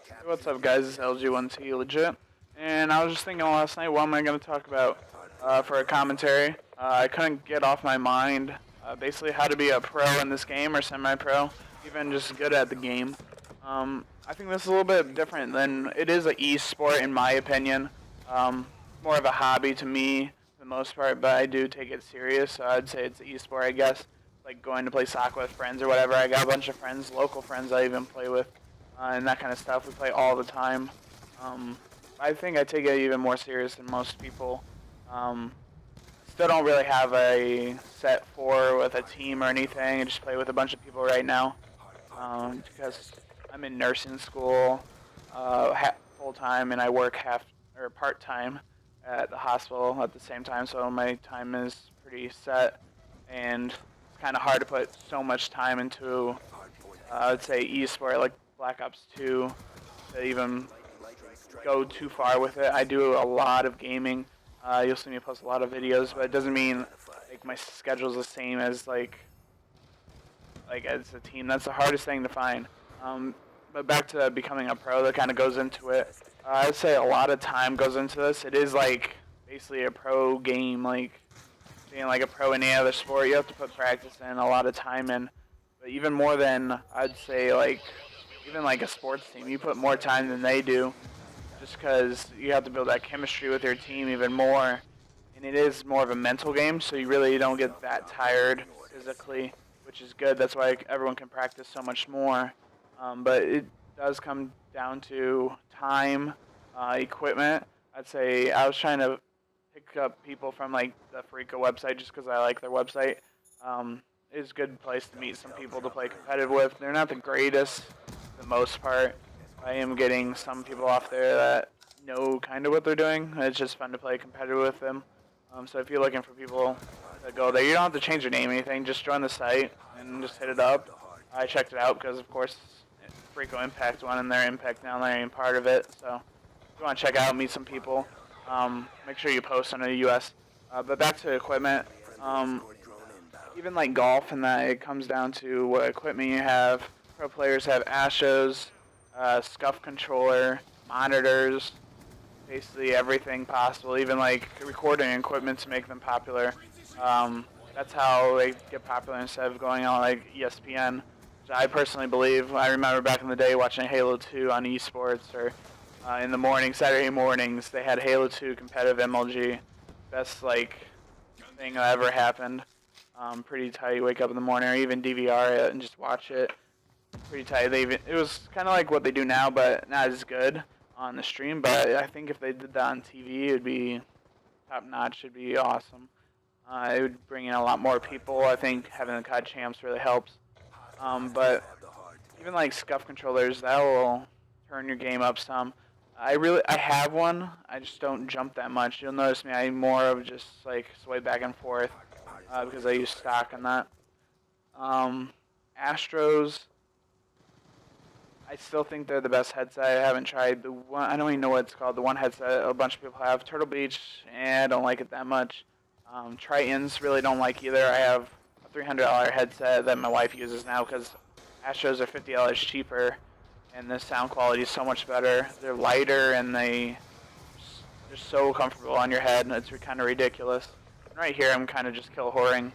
Hey, what's up, guys? It's LG1T Legit. And I was just thinking last night, what am I going to talk about for a commentary? I couldn't get off my mind basically how to be a pro in this game or semi-pro, even just good at the game. I think this is a little bit different than it is an e-sport in my opinion. More of a hobby to me for the most part, but I do take it serious, so I'd say it's an e-sport, I guess. Like going to play soccer with friends or whatever. I got a bunch of friends, local friends I even play with. And that kind of stuff. We play all the time. Um, I think I take it even more serious than most people. Um, Still don't really have a set for with a team or anything. I just play with a bunch of people right now because I'm in nursing school full time and I work half or part time at the hospital at the same time. So my time is pretty set, and it's kind of hard to put so much time into I would say esport like Black Ops 2 to even go too far with it. I do a lot of gaming. You'll see me post a lot of videos, but it doesn't mean like my schedule's the same as like as a team. That's the hardest thing to find. But back to becoming a pro, that kind of goes into it. I'd say a lot of time goes into this. It is like basically a pro game, like being like a pro in any other sport. You have to put practice in, a lot of time in. But even more than I'd say like even like a sports team, you put more time than they do, just because you have to build that chemistry with your team even more. And it is more of a mental game, so you really don't get that tired physically, which is good. That's why everyone can practice so much more. But it does come down to time, equipment. I'd say I was trying to pick up people from like the Freaka website just because I like their website. It's a good place to meet some people to play competitive with. They're not the greatest for the most part. I am getting some people off there that know kind of what they're doing. It's just fun to play competitive with them. So if you're looking for people that go there, you don't have to change your name or anything. Just join the site and just hit it up. I checked it out because, of course, Freako Impact won in their Impact Down there and part of it. So if you want to check out, meet some people, make sure you post on the US. But back to equipment. Even like golf and that, it comes down to what equipment you have. Pro players have Astros, SCUF controller, monitors, basically everything possible, even like recording equipment to make them popular. That's how they get popular instead of going on like ESPN, which I personally believe. I remember back in the day watching Halo 2 on esports, or in the morning, Saturday mornings, they had Halo 2 competitive MLG. Best like thing that ever happened. Pretty tight. You wake up in the morning or even DVR it and just watch it. Pretty tight. It was kind of like what they do now, but not as good on the stream. But I think if they did that on TV, it would be top notch. It'd be awesome. It would bring in a lot more people. I think having the COD champs really helps. But even like SCUF controllers, that will turn your game up some. I have one. I just don't jump that much. You'll notice me. I'm more of just like sway back and forth because I use stock on that. Astros. I still think they're the best headset. I haven't tried the one. I don't even know what it's called. The one headset a bunch of people have. Turtle Beach. I don't like it that much. Tritons really don't like either. I have a $300 headset that my wife uses now because Astros are $50 cheaper, and the sound quality is so much better. They're lighter and they're so comfortable on your head. It's kind of ridiculous. And right here, I'm kind of just kill whoring.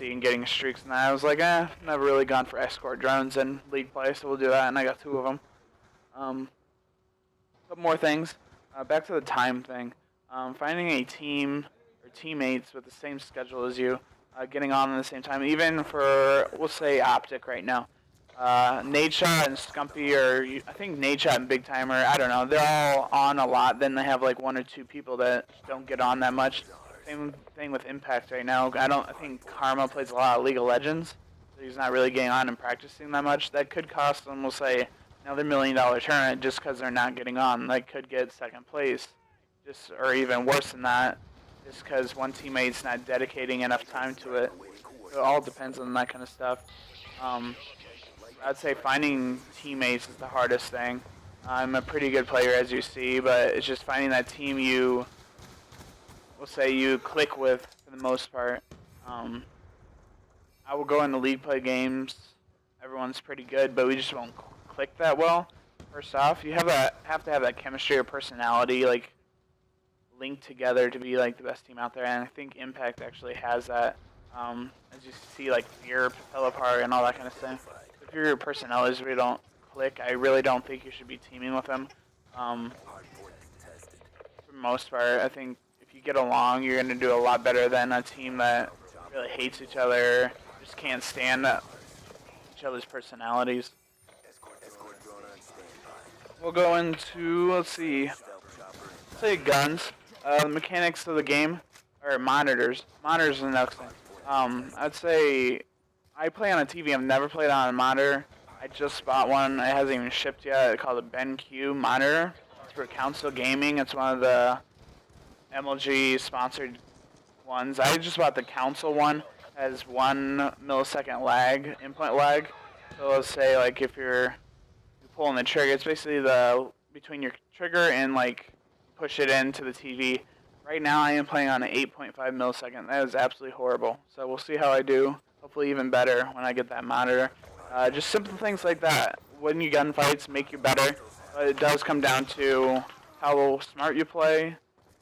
And getting streaks, and I was like, never really gone for escort drones in league play, so we'll do that, and I got 2 of them. Couple more things. Back to the time thing. Finding a team or teammates with the same schedule as you, getting on at the same time, even for, we'll say, Optic right now. Nadeshot and Scumpy, or I think Nadeshot and Big Timer, I don't know, they're all on a lot, then they have like 1 or 2 people that don't get on that much. Same thing with Impact right now. I think Karma plays a lot of League of Legends, so he's not really getting on and practicing that much. That could cost them, we'll say, another $1 million tournament just because they're not getting on. They could get 2nd place, or even worse than that, just because one teammate's not dedicating enough time to it. So it all depends on that kind of stuff. I'd say finding teammates is the hardest thing. I'm a pretty good player, as you see, but it's just finding that team you we'll say you click with for the most part. I will go into league play games. Everyone's pretty good, but we just won't click that well. First off, you have to have that chemistry or personality like linked together to be like the best team out there, and I think Impact actually has that. As you see, like Fear, Patellar Park, and all that kind of stuff. If your personalities really don't click, I really don't think you should be teaming with them. For the most part, I think if you get along, you're going to do a lot better than a team that really hates each other, just can't stand each other's personalities. We'll go into, let's say guns. The mechanics of the game, or monitors. Monitors is the next thing. I'd say I play on a TV. I've never played on a monitor. I just bought one. It hasn't even shipped yet. It's called a BenQ monitor. It's for Council Gaming. It's one of the MLG sponsored ones. I just bought the Council one. It has 1 millisecond lag, input lag. So let's say like if you're pulling the trigger, it's basically the between your trigger and like push it into the TV. Right now I am playing on an 8.5 millisecond. That is absolutely horrible. So we'll see how I do. Hopefully even better when I get that monitor. Just simple things like that. Winning gunfights make you better. But it does come down to how smart you play,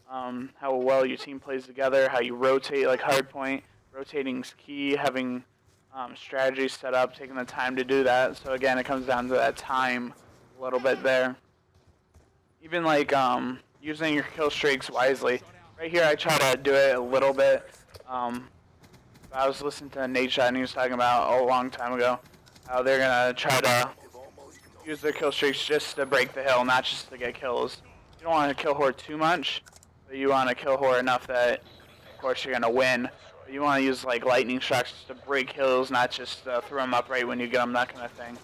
how well your team plays together, how you rotate, like hardpoint. Rotating's key, having strategies set up, taking the time to do that. So again, it comes down to that time a little bit there. Even like using your kill streaks wisely. Right here, I try to do it a little bit. I was listening to Nadeshot, and he was talking about a long time ago how they're gonna try to use their kill streaks just to break the hill, not just to get kills. You don't want to kill horde too much, but you want to kill horde enough that, of course, you're gonna win. But you want to use like lightning strikes to break hills, not just throw them up right when you get them, that kind of thing.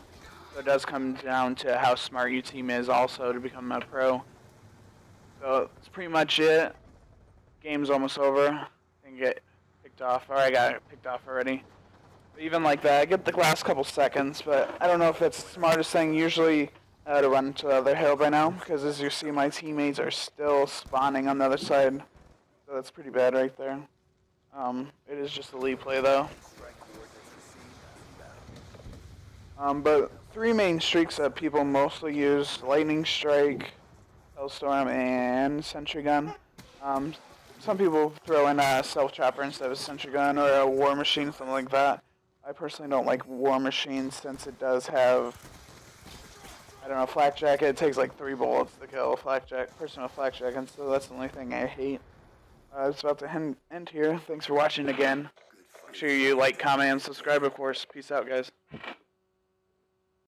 So it does come down to how smart your team is also to become a pro. So that's pretty much it. Game's almost over. I can get picked off. Or I got it picked off already. But even like that, I get the last couple seconds, but I don't know if it's the smartest thing. Usually I would have run to the other hill by now, because as you see, my teammates are still spawning on the other side. So that's pretty bad right there. It is just a lead play though. But 3 main streaks that people mostly use: Lightning Strike, Hellstorm, and Sentry Gun. Some people throw in a Self-Chopper instead of a Sentry Gun, or a War Machine, something like that. I personally don't like War Machine since it does have, I don't know, Flak Jacket. It takes like 3 bullets to kill a Flak Jacket, person with Flak Jacket, and so that's the only thing I hate. It's about to end here. Thanks for watching again. Make sure you like, comment, and subscribe, of course. Peace out, guys.